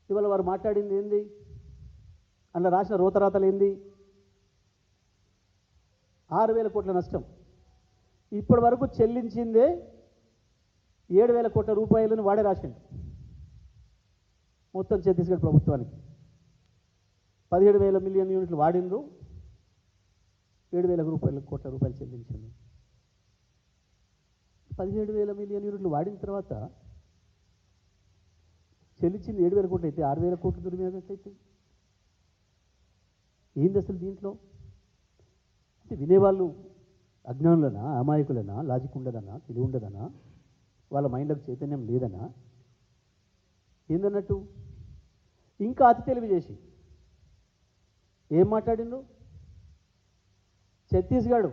ఇవాళ వారు మాట్లాడింది ఏంది, అందులో రాసిన రోతరాతలు ఏంది, 6,000 కోట్ల నష్టం. ఇప్పటి వరకు చెల్లించిందే 7,000 కోట్ల రూపాయలను వాడే రాసిండు మొత్తం ఛత్తీస్గఢ్ ప్రభుత్వానికి. 17,000 మిలియన్ యూనిట్లు వాడిండ్రు, 7,000 కోట్ల రూపాయలు చెల్లించింది. 17,000 మిలియన్ యూనిట్లు వాడిన తర్వాత చెల్లించింది 7,000 కోట్లు అయితే 6,000 కోట్లు దుర్వినియోగమైతే ఏంది అసలు దీంట్లో? అంటే వినేవాళ్ళు అజ్ఞానులనా, అమాయకులనా, లాజిక్ ఉండదనా, తెలివి ఉండదనా, వాళ్ళ మైండ్లకు చైతన్యం లేదనా, ఏందన్నట్టు? ఇంకా అతి తెలివి చేసి ఏం మాట్లాడిండ్రు? ఛత్తీస్గఢ్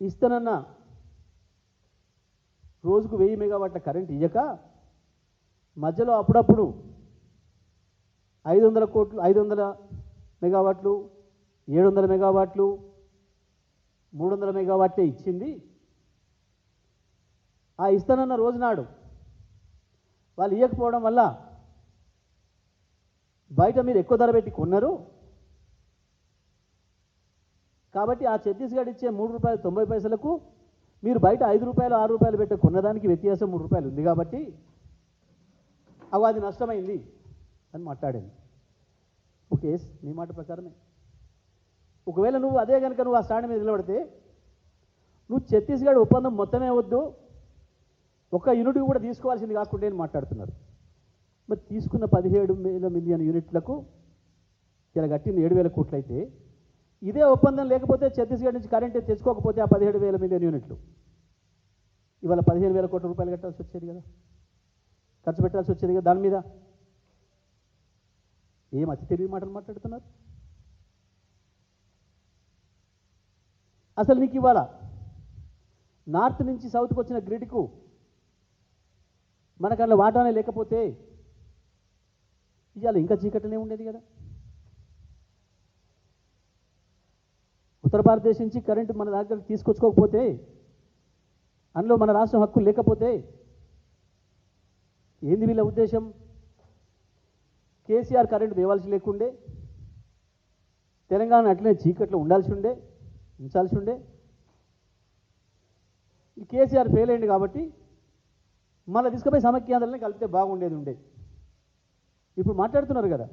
ఇస్తానన్న రోజుకు 1000 మెగావాట్ల కరెంట్ ఇయ్యక మధ్యలో అప్పుడప్పుడు 500 మెగావాట్లు, 700 మెగావాట్లు, 300 మెగావాట్లే ఇచ్చింది. ఆ ఇస్తానన్న రోజునాడు వాళ్ళు ఇవ్వకపోవడం వల్ల బయట మీరు ఎక్కువ ధర పెట్టి కొన్నారు. కాబట్టి ఆ ఛత్తీస్గఢ్ ఇచ్చే ₹3.90 మీరు బయట ₹5, ₹6 పెట్టి కొన్నదానికి వ్యత్యాసం ₹3 ఉంది కాబట్టి అది నష్టమైంది అని మాట్లాడింది. ఓకే, నీ మాట ప్రకారమే. ఒకవేళ నువ్వు అదే కనుక నువ్వు ఆ స్టాండ్ మీద నిలబడితే నువ్వు ఛత్తీస్గఢ్ ఒప్పందం మొత్తమే వద్దు, ఒక్క యూనిట్ కూడా తీసుకోవాల్సింది కాకుండా అని మాట్లాడుతున్నారు. మరి తీసుకున్న 17,000 మిలియన్ యూనిట్లకు ఇలా కట్టింది 7,000 కోట్లు అయితే, ఇదే ఒప్పందం లేకపోతే ఛత్తీస్గఢ్ నుంచి కరెంట్ తెచ్చుకోకపోతే ఆ 17,000 మిలియన్ యూనిట్లు ఇవాళ 15,000 కోట్ల రూపాయలు కట్టాల్సి వచ్చేది కదా, ఖర్చు పెట్టాల్సి వచ్చేది కదా. దాని మీద ఏం అతి తెలివి మాటలు మాట్లాడుతున్నారు? అసలు నీకు ఇవాళ నార్త్ నుంచి సౌత్కి వచ్చిన గ్రిడ్కు మనకు అట్లా వాటానే లేకపోతే ఇవాళ ఇంకా చీకటనే ఉండేది కదా. ఉత్తర భారతదేశం నుంచి కరెంటు మన దగ్గరకు తీసుకొచ్చుకోకపోతే, అందులో మన రాష్ట్రం హక్కు లేకపోతే ఏంది వీళ్ళ ఉద్దేశం? కేసీఆర్ కరెంటు తేవాల్సి లేకుండే, తెలంగాణ అట్లనే చీకట్లో ఉంచాల్సి ఉండే. ఈ కేసీఆర్ ఫెయిల్ అయింది కాబట్టి మళ్ళీ తీసుకుపోయి సమైక్యాంధ్రలని కలిపితే బాగుండేది ఉండే. ఇప్పుడు మాట్లాడుతున్నారు కదా,